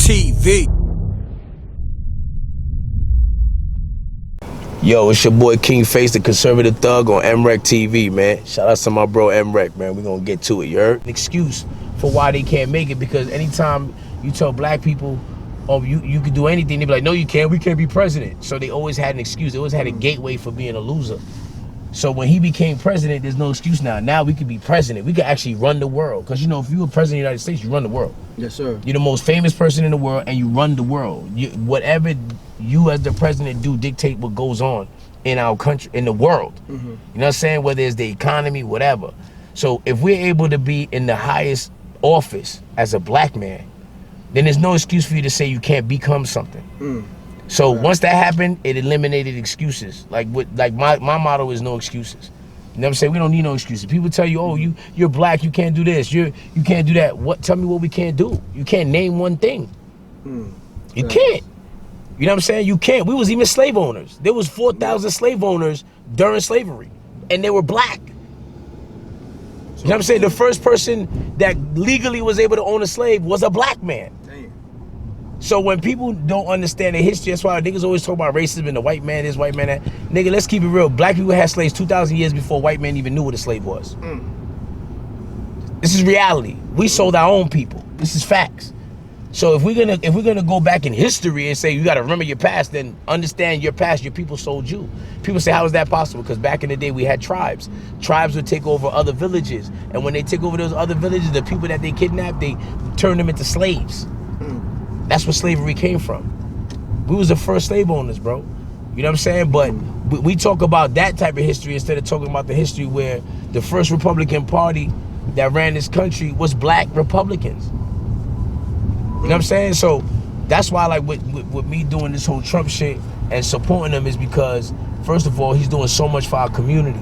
MRecktv. Yo, it's your boy King Face, the conservative thug on MRecktv, man. Shout out to my bro M.Reck, man. We gonna get to it, you heard? An excuse for why they can't make it, because anytime you tell black people, oh, you can do anything, they be like, no, you can't. We can't be president. So they always had an excuse. They always had a gateway for being a loser. So when he became president, there's no excuse now. Now we could be president. We could actually run the world. Because, you know, if you were president of the United States, you run the world. Yes, sir. You're the most famous person in the world, and you run the world. Whatever you as the president do dictate what goes on in our country, in the world. You know what I'm saying? Whether it's the economy, whatever. So if we're able to be in the highest office as a black man, then there's no excuse for you to say you can't become something. So once that happened, it eliminated excuses. Like my motto is no excuses. You know what I'm saying? We don't need no excuses. People tell you, oh, you're black, you can't do this, you can't do that. What? Tell me what we can't do. You can't name one thing. You can't. You know what I'm saying? You can't. We was even slave owners. There was 4,000 slave owners during slavery, and they were black. You know what I'm saying? The first person that legally was able to own a slave was a black man. So when people don't understand the history, that's why niggas always talk about racism and the white man this, white man that. Nigga, let's keep it real. Black people had slaves 2,000 years before white men even knew what a slave was. This is reality. We sold our own people. This is facts. So if we're gonna go back in history and say you gotta remember your past, then understand your past, your people sold you. People say, how is that possible? Because back in the day we had tribes. Tribes would take over other villages. And when they take over those other villages, the people that they kidnapped, they turned them into slaves. That's where slavery came from. We was the first slave owners, bro. You know what I'm saying? But we talk about that type of history instead of talking about the history where the first Republican Party that ran this country was black Republicans. You know what I'm saying? So that's why, like, with me doing this whole Trump shit and supporting him is because, first of all, he's doing so much for our community.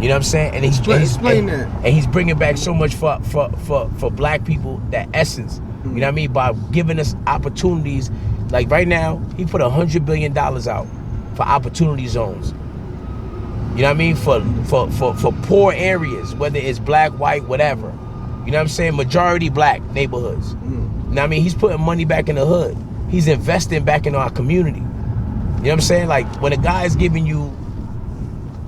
You know what I'm saying? And he's bringing back so much for black people, that essence. You know what I mean? By giving us opportunities. Like right now, he put $100 billion out for opportunity zones. You know what I mean? For poor areas, whether it's black, white, whatever. You know what I'm saying? Majority black neighborhoods. You know what I mean? He's putting money back in the hood. He's investing back in our community. You know what I'm saying? Like when a guy is giving you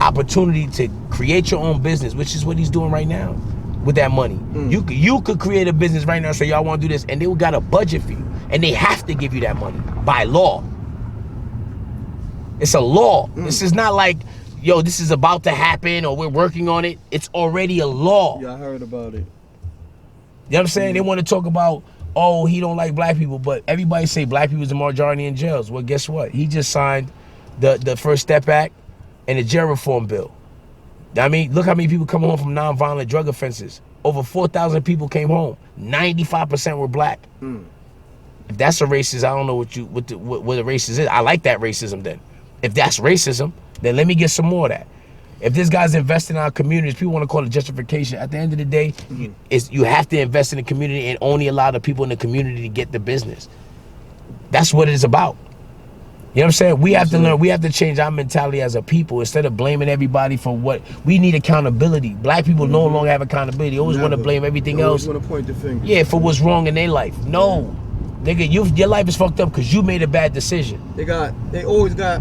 opportunity to create your own business, which is what he's doing right now. With that money, you could create a business right now. Say y'all want to do this, and they got a budget for you, and they have to give you that money by law. It's a law. This is not like, yo, this is about to happen or we're working on it. It's already a law. Yeah, I heard about it. You know what I'm saying? They want to talk about, oh, he don't like black people, but everybody say black people is the majority in jails. Well, guess what? He just signed the First Step Act and the jail reform bill. I mean, look how many people come home from nonviolent drug offenses. Over 4,000 people came home. 95% were black. If that's a racist, I don't know what a racist is. I like that racism then. If that's racism, then let me get some more of that. If this guy's investing in our communities, people want to call it justification. At the end of the day, you have to invest in the community and only allow the people in the community to get the business. That's what it is about. You know what I'm saying? We have to learn, we have to change our mentality as a people. Instead of blaming everybody for what, we need accountability. Black people no longer have accountability. They always want to blame everything else. Want to point the finger. Yeah, for what's wrong in their life. No. Nigga, your life is fucked up because you made a bad decision. They always got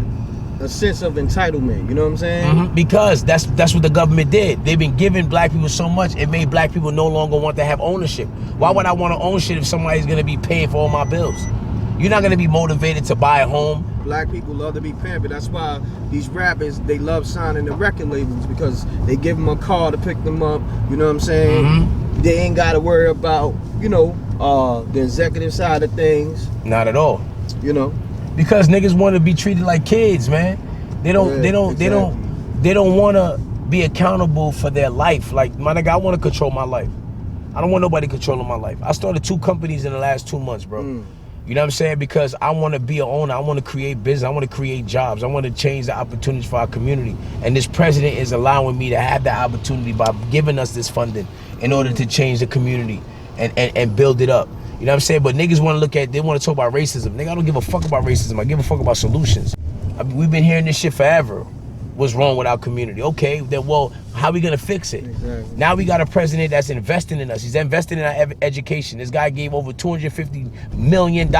a sense of entitlement, you know what I'm saying? Because that's what the government did. They've been giving black people so much, it made black people no longer want to have ownership. Why would I want to own shit if somebody's going to be paying for all my bills? You're not going to be motivated to buy a home. Black people love to be pampered. That's why these rappers, they love signing the record labels, because they give them a car to pick them up. You know what I'm saying? They ain't got to worry about, you know, the executive side of things. Not at all. You know, because niggas want to be treated like kids, man. They don't want to be accountable for their life. Like, my nigga, I want to control my life. I don't want nobody controlling my life. I started 2 companies in the last 2 months, bro. You know what I'm saying? Because I want to be an owner. I want to create business. I want to create jobs. I want to change the opportunities for our community. And this president is allowing me to have that opportunity by giving us this funding in order to change the community and build it up. You know what I'm saying? But niggas want to look at, they want to talk about racism. Nigga, I don't give a fuck about racism. I give a fuck about solutions. We've been hearing this shit forever. What's wrong with our community? Okay, then, well, How are we gonna fix it? Exactly. Now we got a president that's investing in us. He's investing in our education. This guy gave over $250 million to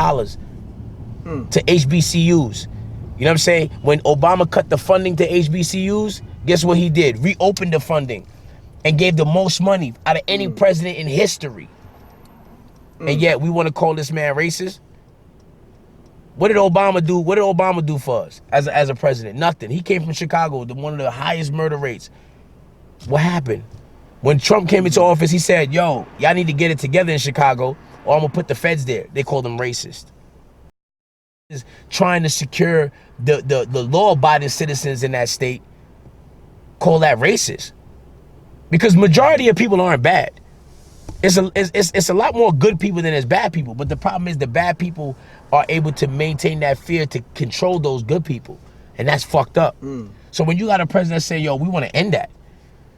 HBCUs. You know what I'm saying? When Obama cut the funding to HBCUs, guess what he did? Reopened the funding and gave the most money out of any president in history. And yet we want to call this man racist? What did Obama do? What did Obama do for us as a president? Nothing. He came from Chicago, one of the highest murder rates. What happened? When Trump came into office, he said, yo, y'all need to get it together in Chicago or I'm going to put the feds there. They called him racist. Is trying to secure the law-abiding citizens in that state, call that racist. Because majority of people aren't bad. It's a lot more good people than there's bad people. But the problem is the bad people are able to maintain that fear to control those good people. And that's fucked up. So when you got a president say, yo, we want to end that.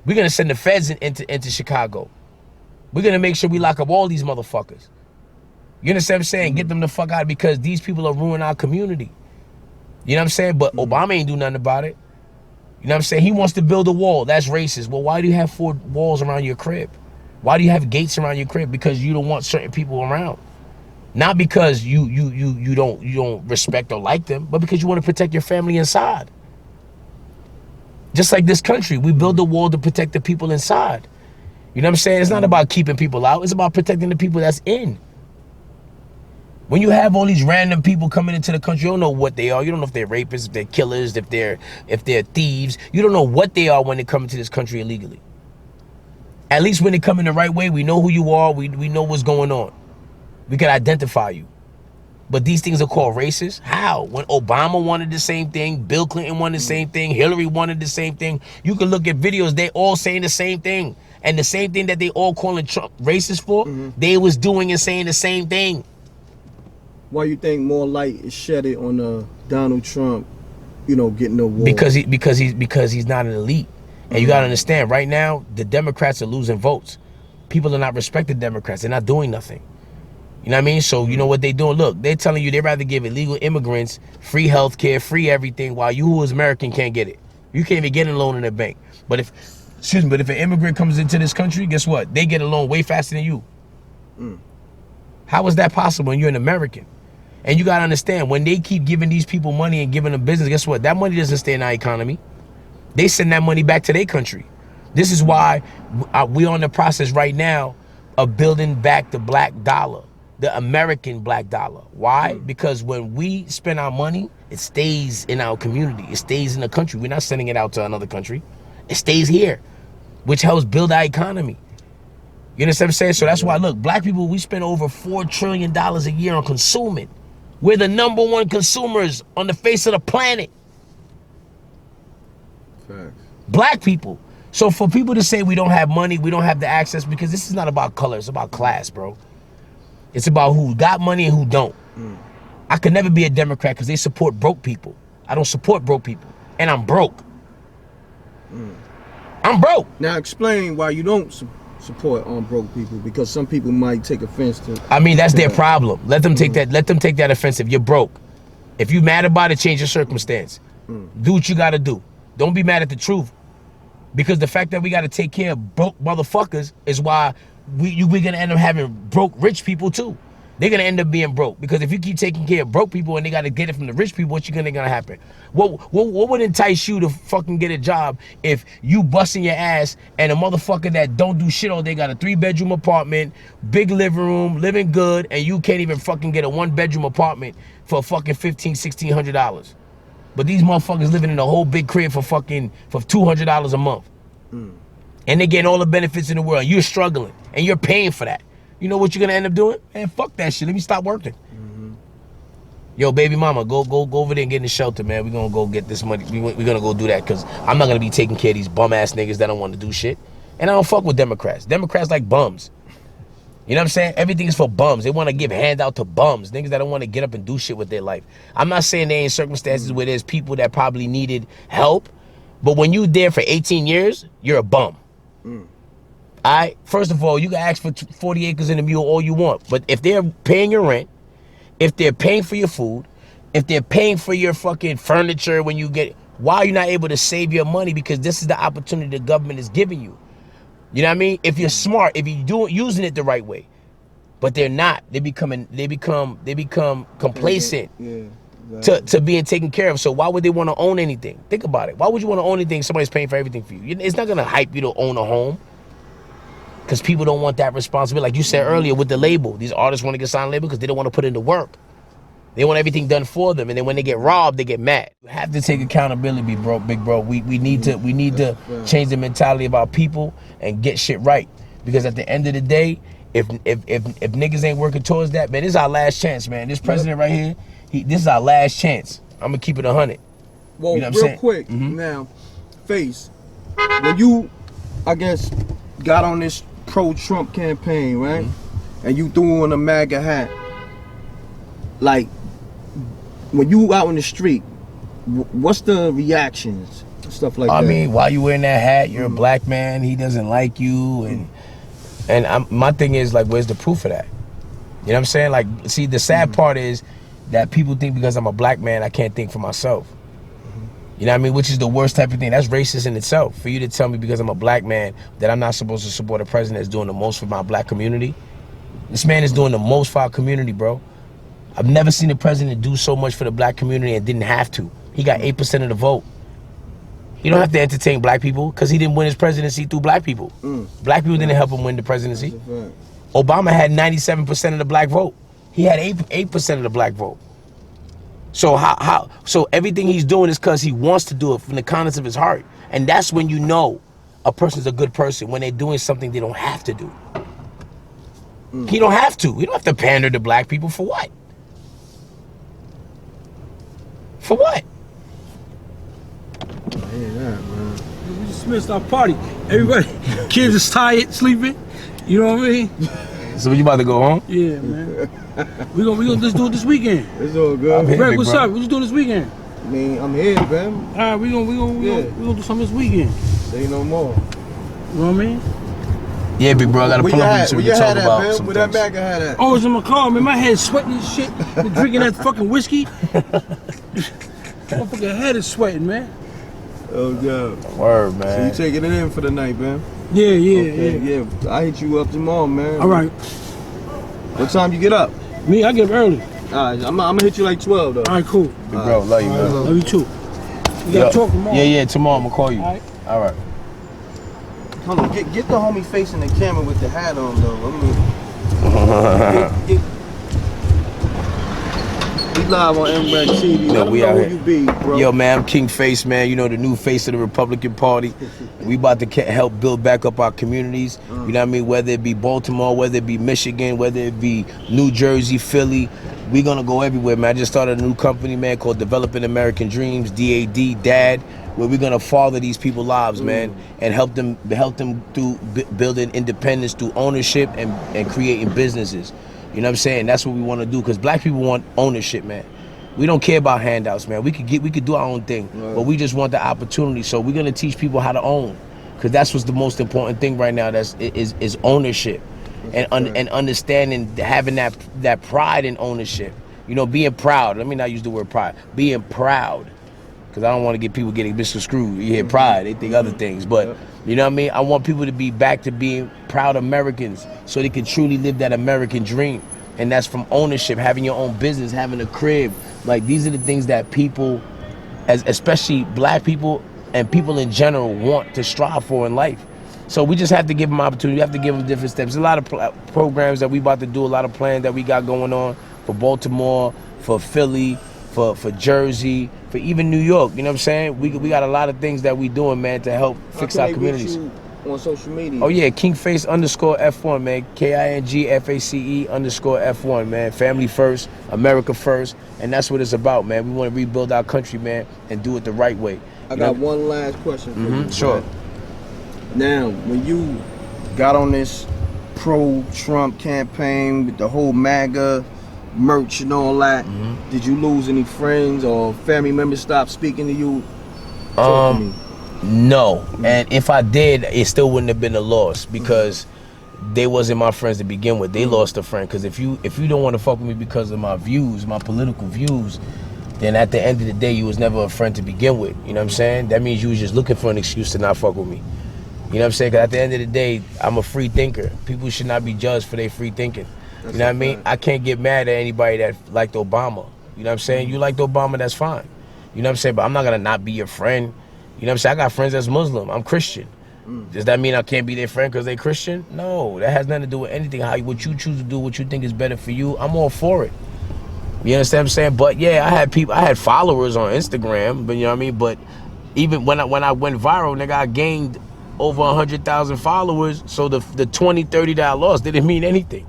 We're going to send the feds into Chicago. We're going to make sure we lock up all these motherfuckers. You understand what I'm saying? Get them the fuck out because these people are ruining our community. You know what I'm saying? But Obama ain't do nothing about it. You know what I'm saying? He wants to build a wall. That's racist. Well, why do you have 4 walls around your crib? Why do you have gates around your crib? Because you don't want certain people around. Not because you don't respect or like them, but because you want to protect your family inside. Just like this country, we build a wall to protect the people inside. You know what I'm saying? It's not about keeping people out. It's about protecting the people that's in. When you have all these random people coming into the country, you don't know what they are. You don't know if they're rapists, if they're killers, if they're thieves. You don't know what they are when they come into this country illegally. At least when they come in the right way, we know who you are. We know what's going on. We can identify you. But these things are called racist. How? When Obama wanted the same thing, Bill Clinton wanted the same thing, Hillary wanted the same thing. You can look at videos, they all saying the same thing. And the same thing that they all calling Trump racist for, they was doing and saying the same thing. Why you think more light is shedded on Donald Trump, you know, getting the war? Because he's not an elite. And you gotta understand, right now, the Democrats are losing votes. People are not respecting Democrats. They're not doing nothing. You know what I mean? So you know what they doing? Look, they're telling you they'd rather give illegal immigrants free health care, free everything, while you who is American can't get it. You can't even get a loan in a bank. But if an immigrant comes into this country, guess what? They get a loan way faster than you. How is that possible when you're an American? And you gotta understand, when they keep giving these people money and giving them business, guess what? That money doesn't stay in our economy. They send that money back to their country. This is why we're on the process right now of building back the black dollar, the American black dollar. Why? Because when we spend our money, it stays in our community. It stays in the country. We're not sending it out to another country. It stays here, which helps build our economy. You understand what I'm saying? So that's why, look, black people, we spend over $4 trillion a year on consuming. We're the #1 consumers on the face of the planet. Facts. Black people. So for people to say we don't have money, we don't have the access, because this is not about color, it's about class, bro. It's about who got money and who don't. I could never be a Democrat because they support broke people. I don't support broke people. And I'm broke. I'm broke. Now explain why you don't support broke people, because some people might take offense to. I mean, that's their problem. Let them take that. Let them take that offensive. You're broke. If you mad about it, change your circumstance. Do what you got to do. Don't be mad at the truth, because the fact that we got to take care of broke motherfuckers is why we're gonna end up having broke rich people too. They're gonna end up being broke, because if you keep taking care of broke people and they gotta get it from the rich people, what's gonna happen? What would entice you to fucking get a job if you busting your ass and a motherfucker that don't do shit all day got a 3-bedroom apartment, big living room, living good, and you can't even fucking get a 1-bedroom apartment for fucking $1,500-$1,600? But these motherfuckers living in a whole big crib for $200 a month. And they getting all the benefits in the world. You're struggling and you're paying for that. You know what you're gonna end up doing? Man, fuck that shit. Let me stop working. Yo, baby mama, go over there and get in the shelter, man. We're gonna go get this money. We're gonna go do that, because I'm not gonna be taking care of these bum ass niggas that don't want to do shit. And I don't fuck with Democrats. Democrats like bums. You know what I'm saying? Everything is for bums. They want to give handout to bums, niggas that don't want to get up and do shit with their life. I'm not saying there ain't circumstances where there's people that probably needed help, but when you there for 18 years, you're a bum. Alright? First of all, you can ask for 40 acres and a mule all you want, but if they're paying your rent, if they're paying for your food, if they're paying for your fucking furniture when you get, Why are you not able to save your money? Because this is the opportunity the government is giving you. You know what I mean? If you're smart, if you using it the right way. But they're not. They become complacent to being taken care of. So why would they want to own anything? Think about it. Why would you want to own anything? Somebody's paying for everything for you. It's not gonna hype you to own a home. Because people don't want that responsibility. Like you said earlier with the label. These artists want to get signed label because they don't want to put in the work. They want everything done for them, and then when they get robbed, they get mad. You have to take accountability, bro, big bro. We need to change the mentality of our people and get shit right. Because at the end of the day, if niggas ain't working towards that, man, this is our last chance, man. This president right here, this is our last chance. I'm gonna keep it 100. Well, you know what real quick now, Face, when you, I guess, got on this pro-Trump campaign, right? And you threw on a MAGA hat, like, when you out in the street, what's the reactions, stuff like that? I mean, why you wearing that hat? You're a black man. He doesn't like you, and my thing is, like, where's the proof of that? You know what I'm saying? Like, see, the sad part is that people think because I'm a black man, I can't think for myself. You know what I mean? Which is the worst type of thing. That's racist in itself. For you to tell me because I'm a black man that I'm not supposed to support a president that's doing the most for my black community. This man is doing the most for our community, bro. I've never seen a president do so much for the black community and didn't have to. He got 8% of the vote. He don't have to entertain black people because he didn't win his presidency through black people. Black people didn't help him win the presidency. Obama had 97% of the black vote. He had 8% of the black vote. So so everything he's doing is because he wants to do it from the kindness of his heart. And that's when you know a person's a good person, when they're doing something they don't have to do. He don't have to. He don't have to pander to black people. For what? For what? I hear that, man. We just missed our party. Everybody, kids is tired, sleeping. You know what I mean? So you about to go home? Yeah, man. We gonna just do it this weekend. It's all good. Reck, what's up? What you doing this weekend? I mean, I'm here, man. All right, we gonna do something this weekend. Say no more. You know what I mean? Yeah, big bro, I gotta pull up so we can talk about some Where that MAGA hat at? Oh, it's in my car, man. My head's sweating and shit. Been drinking that fucking whiskey. My fucking head is sweating, man. Oh, God. Word, man. So you taking it in for the night, man? Yeah. Yeah. I hit you up tomorrow, man. All right. What time you get up? Me, I get up early. All right, I'm gonna hit you like 12, though. All right, cool. Big bro, love you, man. Love you too. We gotta talk tomorrow. Yeah, tomorrow I'm gonna call you. All right. All right. Hold on, get the homie facing the camera with the hat on, though. We live on MRecktv. No, we out here. You be, bro. Yo, man, I'm King Face, man. You know, the new face of the Republican Party. We about to help build back up our communities. You know what I mean? Whether it be Baltimore, whether it be Michigan, whether it be New Jersey, Philly, we gonna go everywhere, man. I just started a new company, man, called Developing American Dreams, DAD, Dad, where we're gonna father these people's lives, man, and help them through building independence, through ownership and creating businesses. You know what I'm saying? That's what we want to do, because black people want ownership, man. We don't care about handouts, man. We could do our own thing, but we just want the opportunity. So we're gonna teach people how to own, because that's what's the most important thing right now. Is ownership, and understanding, having that pride in ownership. You know, being proud. Let me not use the word pride. Being proud, because I don't want to get people getting misconstrued. You hear pride, they think other things, but. You know what I mean? I want people to be back to being proud Americans, so they can truly live that American dream. And that's from ownership, having your own business, having a crib. Like, these are the things that people, especially black people and people in general, want to strive for in life. So we just have to give them opportunity. We have to give them different steps. There's a lot of programs that we about to do, a lot of plans that we got going on for Baltimore, for Philly, for Jersey, for even New York. You know what I'm saying? We got a lot of things that we doing, man, to help fix our communities. On social media? Oh yeah, Kingface_F1, man. KINGFACE_F1, man. Family first, America first, and that's what it's about, man. We want to rebuild our country, man, and do it the right way. I got one last question for you. Sure. Now, when you got on this pro-Trump campaign with the whole MAGA merch and all that, did you lose any friends or family members stop speaking to you? No, and if I did, it still wouldn't have been a loss, because they wasn't my friends to begin with. They lost a friend, because if you don't want to fuck with me because of my views, my political views, then at the end of the day, you was never a friend to begin with. You know what I'm saying? That means you was just looking for an excuse to not fuck with me. You know what I'm saying? Because at the end of the day, I'm a free thinker. People should not be judged for their free thinking. You know what I mean? I can't get mad at anybody that liked Obama. You know what I'm saying? You liked Obama, that's fine. You know what I'm saying? But I'm not going to not be your friend. You know what I'm saying? I got friends that's Muslim. I'm Christian. Does that mean I can't be their friend because they Christian? No, that has nothing to do with anything. What you choose to do, what you think is better for you, I'm all for it. You understand what I'm saying? But yeah, I had followers on Instagram, but you know what I mean? But even when I went viral, nigga, I gained over 100,000 followers, so the 20, 30 that I lost didn't mean anything.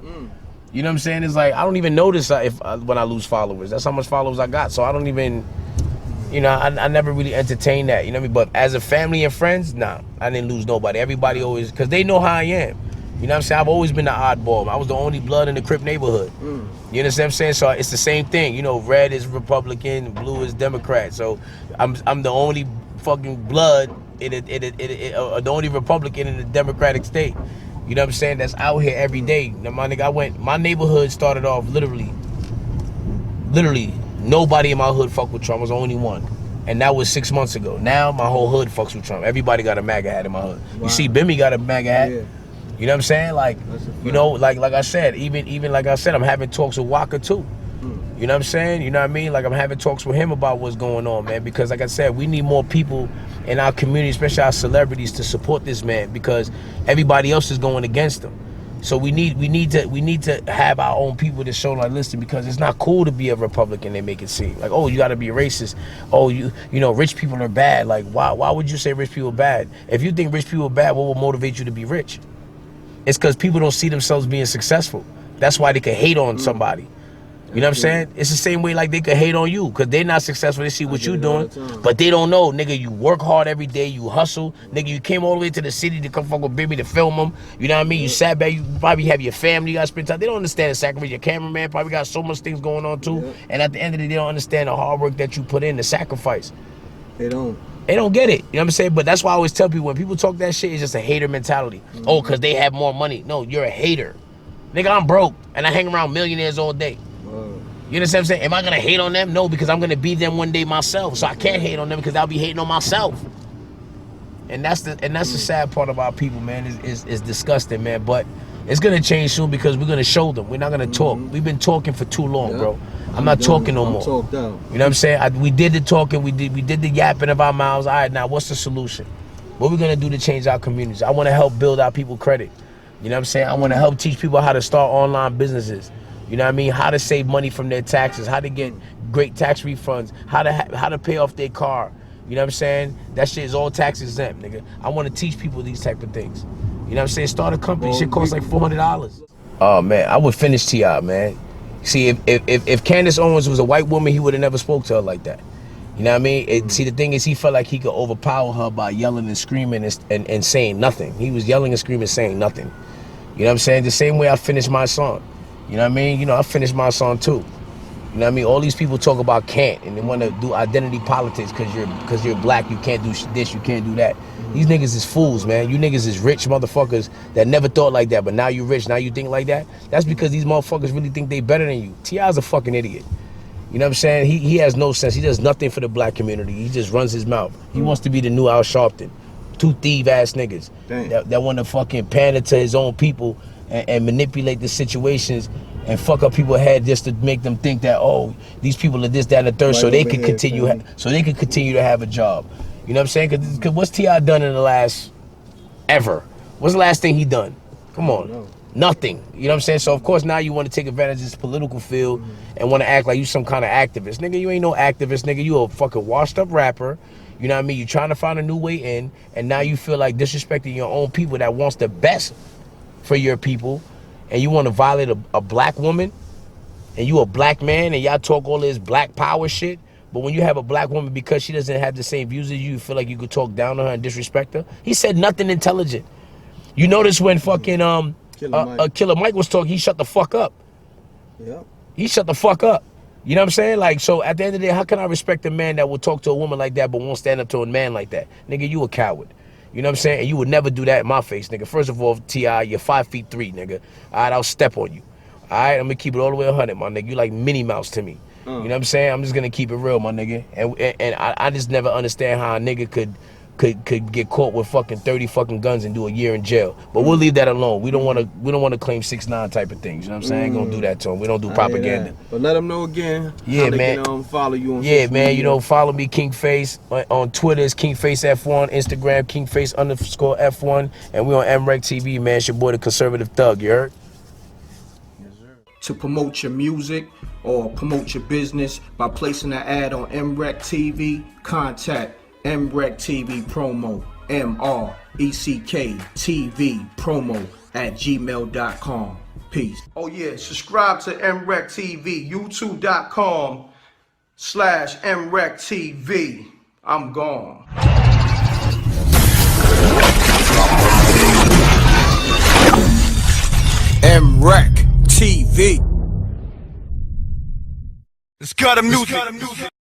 You know what I'm saying? It's like, I don't even notice when I lose followers. That's how much followers I got, so I don't even, you know, I never really entertained that, you know what I mean? But as a family and friends, nah, I didn't lose nobody. Everybody always, because they know how I am. You know what I'm saying? I've always been the oddball. I was the only blood in the Crip neighborhood. You understand what I'm saying? So it's the same thing. You know, red is Republican, blue is Democrat. So I'm the only fucking blood the only Republican in the Democratic state. You know what I'm saying? That's out here every day. Now, my nigga, my neighborhood started off literally, nobody in my hood fucked with Trump. I was the only one. And that was 6 months ago. Now my whole hood fucks with Trump. Everybody got a MAGA hat in my hood. Wow. You see Bimmy got a MAGA hat. Yeah. You know what I'm saying? Like, you know, like I said, even like I said, I'm having talks with Waka too. You know what I'm saying? You know what I mean? Like, I'm having talks with him about what's going on, man. Because like I said, we need more people in our community, especially our celebrities, to support this man, because everybody else is going against him. So we need to have our own people to show, like, listen, because it's not cool to be a Republican. They make it seem like, oh, you got to be a racist. Oh, you know, rich people are bad. Like, why would you say rich people are bad? If you think rich people are bad, what will motivate you to be rich? It's because people don't see themselves being successful. That's why they can hate on somebody. You know what I'm saying? It's the same way like they could hate on you because they're not successful. They see what you're doing, but they don't know, nigga, you work hard every day, you hustle. Nigga, you came all the way to the city to come fuck with Baby to film them. You know what I mean? You sat back, you probably have your family, you got to spend time. They don't understand the sacrifice. Your cameraman probably got so much things going on too. And at the end of the day, they don't understand the hard work that you put in, the sacrifice. They don't get it. You know what I'm saying? But that's why I always tell people, when people talk that shit, it's just a hater mentality. Oh, because they have more money. No, you're a hater. Nigga, I'm broke, and I hang around millionaires all day. You understand what I'm saying? Am I going to hate on them? No, because I'm going to be them one day myself. So I can't hate on them because I'll be hating on myself. And that's the sad part of our people, man. Is disgusting, man. But it's going to change soon because we're going to show them. We're not going to talk. We've been talking for too long, bro. I'm not talking no more. You know what I'm saying? We did the talking. We did the yapping of our mouths. All right, now what's the solution? What we going to do to change our communities? I want to help build our people credit. You know what I'm saying? I want to help teach people how to start online businesses. You know what I mean? How to save money from their taxes, how to get great tax refunds, how to pay off their car. You know what I'm saying? That shit is all tax exempt, nigga. I want to teach people these type of things. You know what I'm saying? Start a company, shit costs like $400. Oh man, I would finish T.I., man. See, if Candace Owens was a white woman, he would have never spoke to her like that. You know what I mean? See, the thing is, he felt like he could overpower her by yelling and screaming and saying nothing. He was yelling and screaming, saying nothing. You know what I'm saying? The same way I finished my song. You know what I mean? You know, I finished my song too. You know what I mean? All these people talk about can't, and they want to do identity politics because you're black, you can't do this, you can't do that. These niggas is fools, man. You niggas is rich motherfuckers that never thought like that, but now you rich, now you think like that. That's because these motherfuckers really think they better than you. T.I.'s a fucking idiot. You know what I'm saying? He has no sense. He does nothing for the black community. He just runs his mouth. He wants to be the new Al Sharpton. Two thief-ass niggas that want to fucking pander to his own people and manipulate the situations and fuck up people's head just to make them think that, oh, these people are this, that, and the third, so they can continue to have a job. You know what I'm saying? Because what's T.I. done in the last ever? What's the last thing he done? Come on. Nothing. You know what I'm saying? So of course now you want to take advantage of this political field and want to act like you some kind of activist. Nigga, you ain't no activist, nigga. You a fucking washed up rapper. You know what I mean? You trying to find a new way in, and now you feel like disrespecting your own people that wants the best for your people, and you want to violate a black woman, and you a black man, and y'all talk all this black power shit, but when you have a black woman, because she doesn't have the same views as you, you feel like you could talk down on her and disrespect her. He said nothing intelligent. You notice when fucking Killer Mike was talking, he shut the fuck up. Yeah. He shut the fuck up. You know what I'm saying? Like, so at the end of the day, how can I respect a man that will talk to a woman like that but won't stand up to a man like that? Nigga, you a coward. You know what I'm saying? And you would never do that in my face, nigga. First of all, T.I., you're 5'3", nigga. All right, I'll step on you. All right, I'm gonna keep it all the way 100, my nigga. You like Minnie Mouse to me. You know what I'm saying? I'm just gonna keep it real, my nigga. And I just never understand how a nigga could get caught with fucking 30 fucking guns and do a year in jail. But we'll leave that alone. We don't wanna claim 6ix9ine type of things. You know what I'm saying? Gonna do that to him. We don't do propaganda. But let them know again. Yeah, how they man. can, follow you on yeah, social man. media. You know, follow me, Kingface. On Twitter is KingfaceF1. Instagram, Kingface_F1. And we on MRecktv, man. It's your boy, the conservative thug. You heard? To promote your music or promote your business by placing an ad on MRecktv, contact MRecktVpromo, MRecktVpromo @gmail.com. Peace. Oh yeah, subscribe to MRecktv, youtube.com/MRecktv. I'm gone. MRecktv. It's got a music.